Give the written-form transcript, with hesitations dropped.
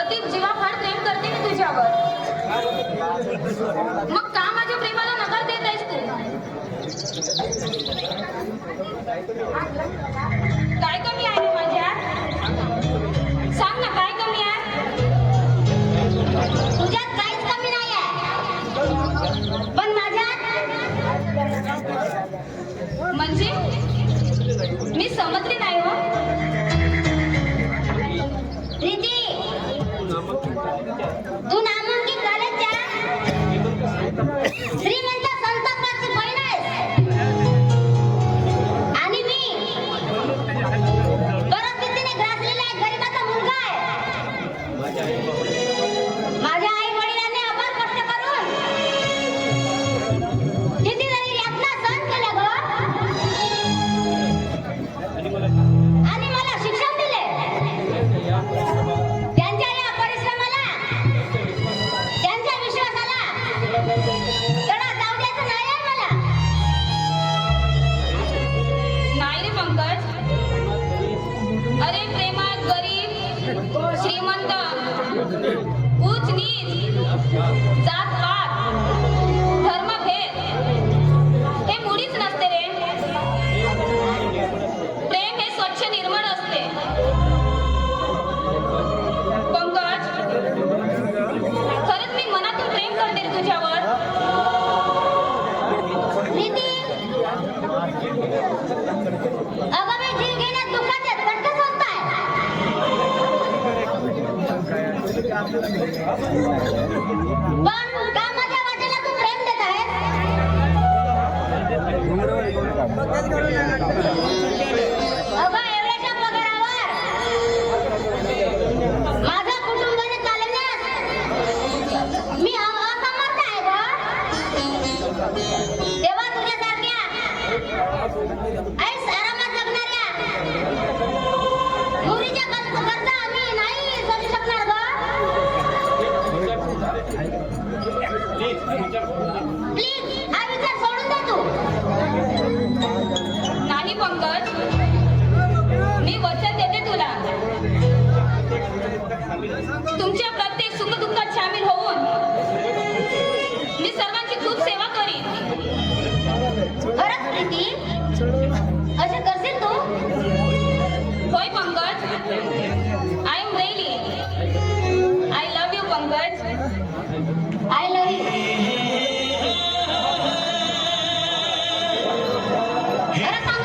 अति जीवाफाड प्रेम करते मी तुझ्यावर. मग का माझ्या प्रेमाला नकार देत आहेस तू? काय कमी आहे रे माझ्यात? सांग ना, काय कमी आहे? तुझ्यात काहीच कमी नाही आहे, पण माझ्यात म्हणजे मी समजली नाही हो. प्रीती, तू नामांकित कॉलेजच्या श्रीमंत संस्थापकाची बहीण आहेस आणि मी परिस्थितीने ग्रासलेला एक गरिबाचा मुलगा आहे. माझ्या आई वडिलांनी अपार कष्ट करून कितीतरी यातना सहन केल्या ग आणि मला शिक्षण दिले. त्यांच्या या परिश्रमाला, त्यांच्या विश्वासाला तडा जाऊ द्यायचं नाही आहे मला. नाही रे पंकज. अरे प्रेमात गरीब श्रीमंत, उच्च नीच, जात पात, धर्मभेद हे मुळीच नसते रे. प्रेम हे स्वच्छ निर्मळ असते. पंकज, खरंच मी मनातून प्रेम करते रे तुझ्यावर. प्रीती, अगं मी जीव घेण्यात दुःखाचे कट्टे सोसताय, पण का माझ्या वाटेला तू प्रेम देत आहेस? अगं एवढ्याशा पगारावर माझं कुटुंबाने चालवण्यास मी असमर्थ आहे ग. तेव्हा तुझ्यासारख्या ऐस आरामात जगणाऱ्या मुलीच्या गरजा आम्ही नाही समजू शकणार ग. प्लीज हा विचार सोडून दे तू. नाही पंकज, मी वचन देते तुला. तुमच्या प्रत्येक सुखदुःखात सामील होऊन मी सर्वांची खूप सेवा करीन. खरंच प्रीती, असे करशील तू? होय Pankaj, I am really, I love you Pankaj, I love you. खरं सांग